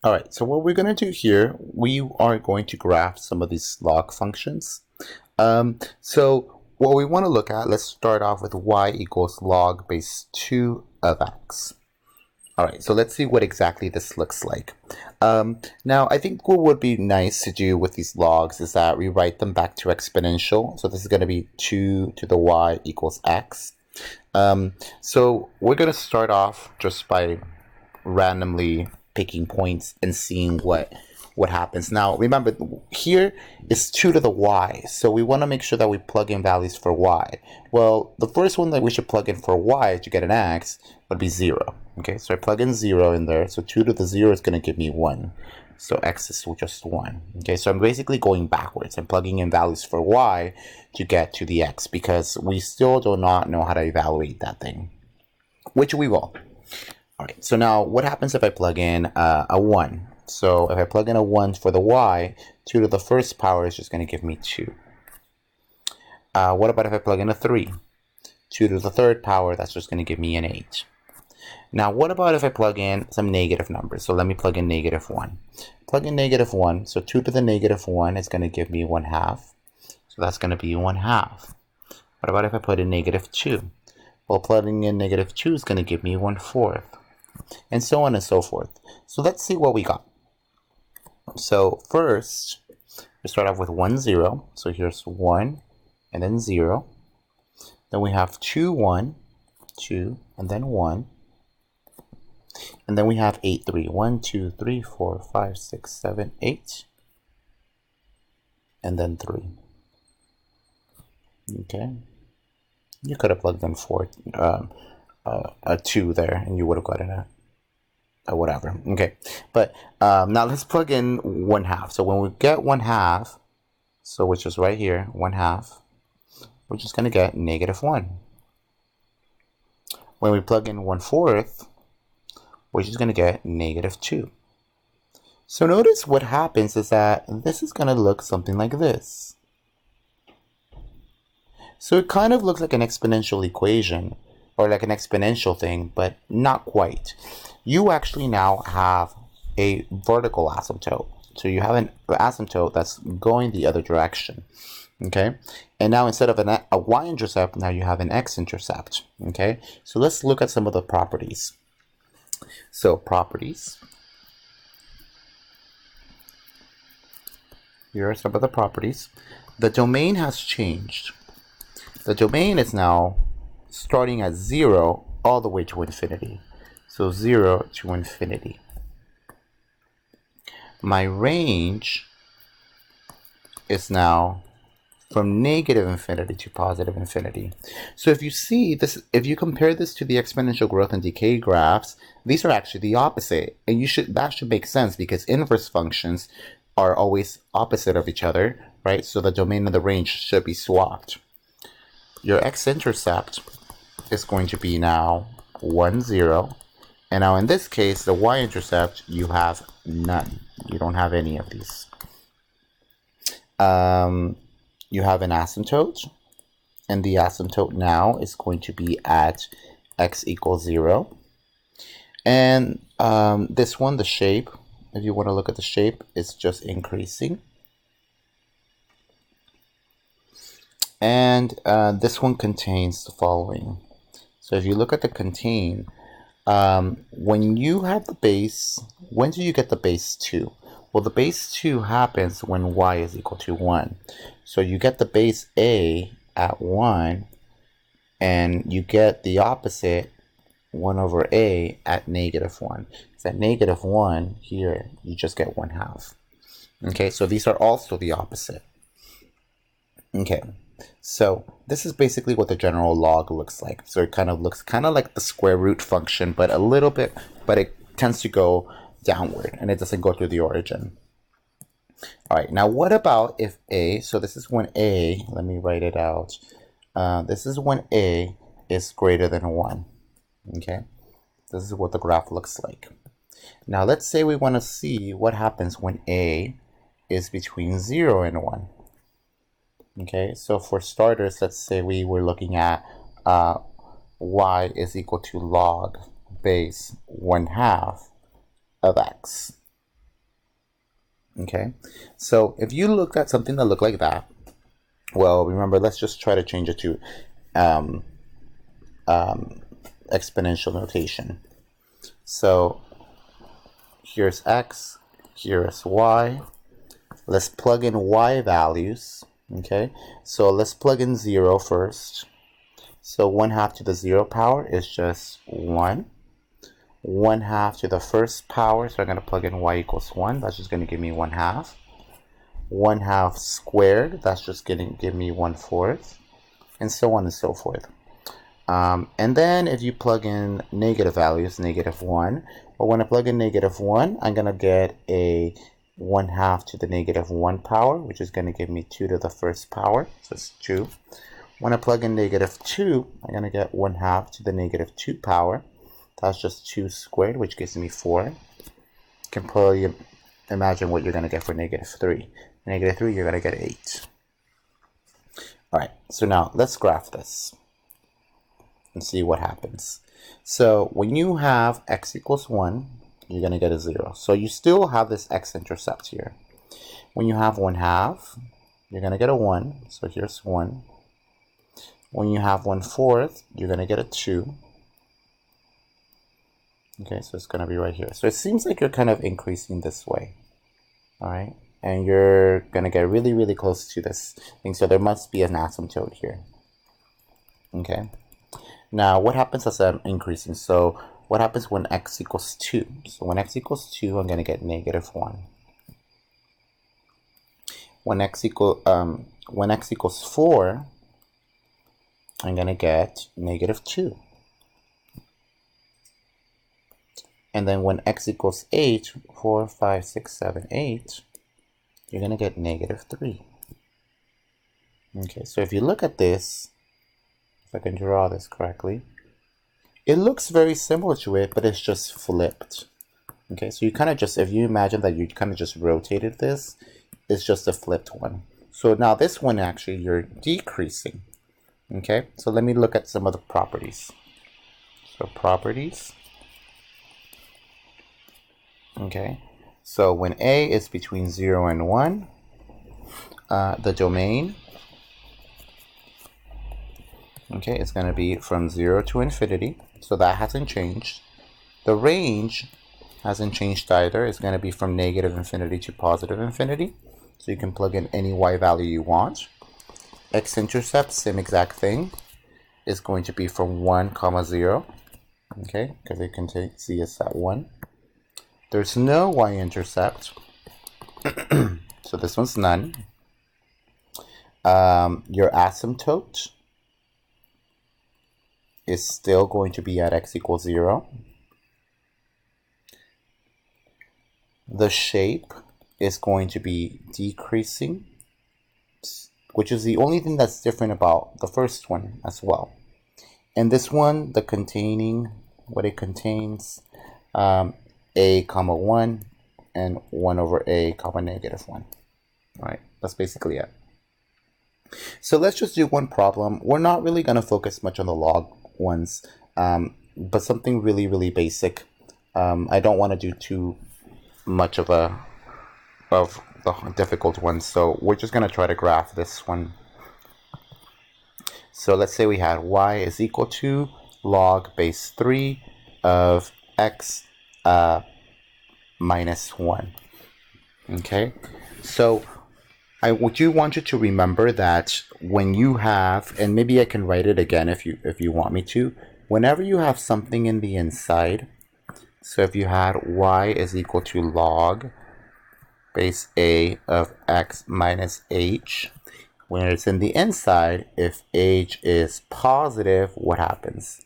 All right, so what we're going to do here, we are going to graph some of these log functions. So what we want to look at, let's start off with y equals log base 2 of x. All right, so let's see what exactly this looks like. Now, I think what would be nice to do with these logs is that we write them back to exponential. So this is going to be 2 to the y equals x. So we're going to start off just by randomly picking points and seeing what happens. Now remember, here is 2 to the y, so we want to make sure that we plug in values for y. Well, the first one that we should plug in for y to get an x would be 0. Okay, so I plug in 0 in there, so 2 to the 0 is going to give me 1, so x is just 1. Okay, so I'm basically going backwards. I'm plugging in values for y to get to the x, because we still do not know how to evaluate that thing, which we will. All right, so now what happens if I plug in a 1? So if I plug in a 1 for the y, 2 to the first power is just going to give me 2. What about if I plug in a 3? 2 to the third power, that's just going to give me an 8. Now what about if I plug in some negative numbers? So let me plug in negative 1. Plug in negative 1, so 2 to the negative 1 is going to give me 1/2. So that's going to be 1/2. What about if I put in negative 2? Well, plugging in negative 2 is going to give me 1/4. And so on and so forth. So let's see what we got. So first, we start off with 1, 0. So here's 1 and then 0. Then we have 2, 1, 2, and then 1. And then we have 8, 3. 1, 2, 3, 4, 5, 6, 7, 8. And then 3. Okay. You could have plugged in 4, a 2 there, and you would have gotten a whatever. Okay, but now let's plug in 1/2. So when we get 1/2, so which is right here, 1/2, we're just going to get negative 1. When we plug in 1/4, we're just going to get negative 2. So notice what happens is that this is going to look something like this. So it kind of looks like an exponential equation, or like an exponential thing, but not quite. You actually now have a vertical asymptote. So you have an asymptote that's going the other direction. Okay, and now instead of a y-intercept, now you have an x-intercept. Okay, so let's look at some of the properties. So properties. Here are some of the properties. The domain has changed. The domain is now starting at 0 all the way to infinity. So 0 to infinity. My range is now from negative infinity to positive infinity. So if you see this, if you compare this to the exponential growth and decay graphs, these are actually the opposite. And that should make sense, because inverse functions are always opposite of each other, right? So the domain and the range should be swapped. Your x-intercept is going to be now 1, 0. And now in this case, the y-intercept, you have none. You don't have any of these. You have an asymptote, and the asymptote now is going to be at x equals 0. And this one, the shape, if you want to look at the shape, is just increasing. And this one contains the following. So if you look at the contain, when you have the base, when do you get the base 2? Well, the base 2 happens when y is equal to 1. So you get the base a at 1, and you get the opposite 1 over a at negative 1. So at negative 1 here, you just get 1/2. Okay, so these are also the opposite. Okay. So this is basically what the general log looks like. So it kind of looks like the square root function, but a little bit, but it tends to go downward and it doesn't go through the origin. All right, now what about if a, so this is when a, let me write it out. This is when a is greater than 1. Okay, this is what the graph looks like. Now let's say we want to see what happens when a is between 0 and 1. Okay, so for starters, let's say we were looking at y is equal to log base 1/2 of x. Okay, so if you looked at something that looked like that, well, remember, let's just try to change it to um, exponential notation. So here's x, here's y. Let's plug in y values. Okay, so let's plug in 0 first. So 1/2 to the 0 power is just 1. 1/2 to the first power, so I'm going to plug in y equals 1. That's just going to give me 1/2. 1/2 squared, that's just going to give me 1/4, and so on and so forth. And then if you plug in negative values, -1, well, when I plug in -1, I'm going to get a 1/2 to the -1 power, which is going to give me 2 to the first power, so it's 2. When I plug in -2, I'm going to get 1/2 to the -2 power. That's just 2 squared, which gives me 4. You can probably imagine what you're going to get for -3. -3, you're going to get 8. All right, so now let's graph this and see what happens. So when you have x equals 1, you're going to get a 0. So you still have this x-intercept here. When you have 1/2, you're going to get a 1. So here's 1. When you have 1/4, you're going to get a 2. Okay, so it's going to be right here. So it seems like you're kind of increasing this way. All right, and you're going to get really, really close to this thing. So there must be an asymptote here. Okay. Now, what happens as I'm increasing? So what happens when x equals 2? So when x equals 2, I'm going to get -1. When x equals 4, I'm going to get -2. And then when x equals 8, 4, 5, 6, 7, 8, you're going to get -3. Okay, so if you look at this, if I can draw this correctly, it looks very similar to it, but it's just flipped. Okay, so you kind of just, if you imagine that you kind of just rotated this, it's just a flipped one. So now this one, actually, you're decreasing. Okay, so let me look at some of the properties. So properties. Okay, so when a is between 0 and 1, the domain, okay, it's going to be from 0 to infinity. So that hasn't changed. The range hasn't changed either. It's going to be from -infinity to +infinity. So you can plug in any y value you want. X-intercept, same exact thing, is going to be from 1, 0. Okay, because you can see it's at 1. There's no y-intercept, so this one's none. Your asymptote is still going to be at x equals 0. The shape is going to be decreasing, which is the only thing that's different about the first one as well. And this one, the containing, what it contains, a comma 1 and 1 over a comma -1. All right, that's basically it. So let's just do one problem. We're not really going to focus much on the log ones, but something really, really basic. I don't want to do too much of the difficult ones, so we're just going to try to graph this one. So let's say we had y is equal to log base 3 of x minus 1. Okay, so I do want you to remember that when you have, and maybe I can write it again if you want me to, whenever you have something in the inside, so if you had y is equal to log base a of x minus h, when it's in the inside, if h is positive, what happens?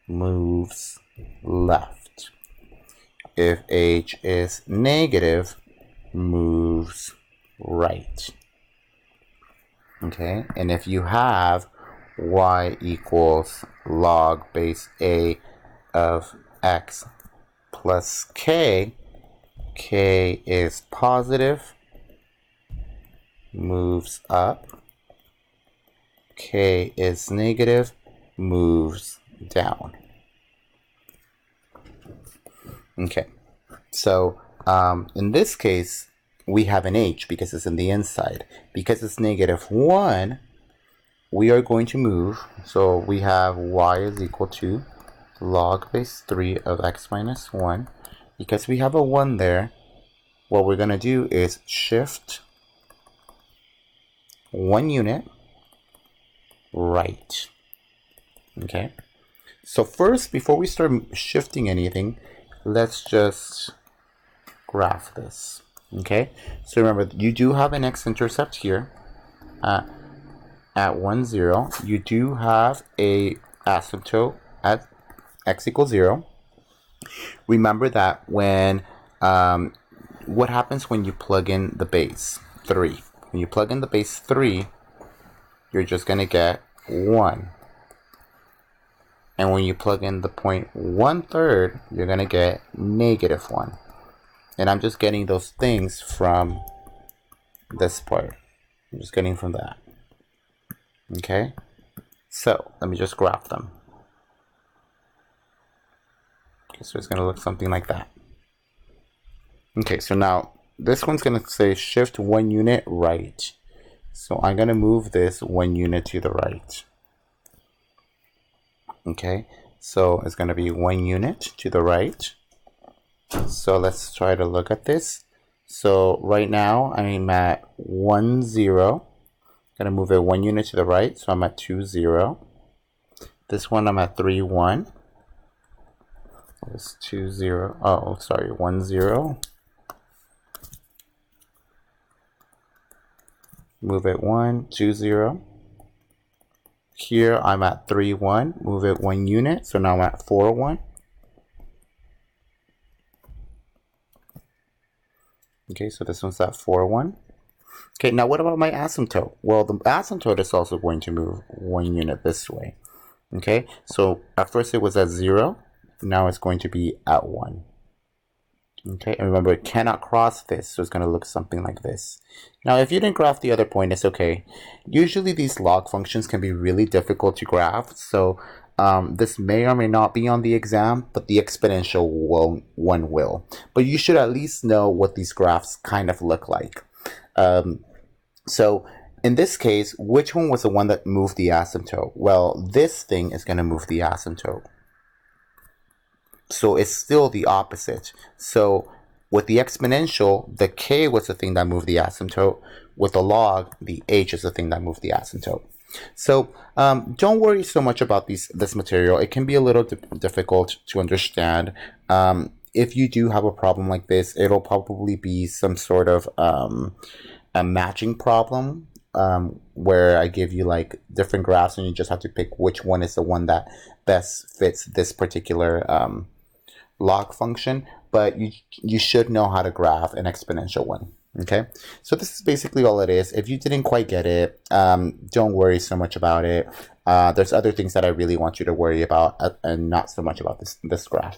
Moves left. If h is negative, moves right. Okay, and if you have y equals log base a of x plus k, k is positive, moves up, k is negative, moves down. Okay, so in this case, we have an h because it's in the inside. Because it's -1, we are going to move. So we have y is equal to log base 3 of x minus 1. Because we have a 1 there, what we're going to do is shift 1 unit right. Okay. So first, before we start shifting anything, let's just graph this. Okay. So remember, you do have an x-intercept here at 1, 0. You do have a asymptote at x equals 0. Remember that when what happens when you plug in the base 3? When you plug in the base 3, you're just going to get 1. And when you plug in the point 1/3, you're going to get -1. And I'm just getting those things from this part. I'm just getting from that. Okay? So, let me just graph them. Okay, so it's going to look something like that. Okay, so now this one's going to say shift 1 unit right. So I'm going to move this 1 unit to the right. Okay, so it's going to be 1 unit to the right. So let's try to look at this. So right now I'm at 1, 0. I'm going to move it 1 unit to the right. So I'm at 2, 0. This one I'm at 3, 1. It's 2, 0. Oh, sorry, 1, 0. Move it 1, 2, 0. Here I'm at 3, 1. Move it 1 unit. So now I'm at 4, 1. Okay, so this one's at 4, 1. Okay, now what about my asymptote? Well, the asymptote is also going to move 1 unit this way. Okay, so at first it was at 0. Now it's going to be at 1. Okay, and remember, it cannot cross this, so it's going to look something like this. Now, if you didn't graph the other point, it's okay. Usually these log functions can be really difficult to graph, so this may or may not be on the exam, but the exponential one will. But you should at least know what these graphs kind of look like. So in this case, which one was the one that moved the asymptote? Well, this thing is going to move the asymptote. So it's still the opposite. So with the exponential, the k was the thing that moved the asymptote. With the log, the h is the thing that moved the asymptote. So don't worry so much about this material. It can be a little difficult to understand. If you do have a problem like this, it'll probably be some sort of a matching problem where I give you like different graphs and you just have to pick which one is the one that best fits this particular log function, but you should know how to graph an exponential one. Okay, so this is basically all it is. If you didn't quite get it, don't worry so much about it. There's other things that I really want you to worry about and not so much about this graph.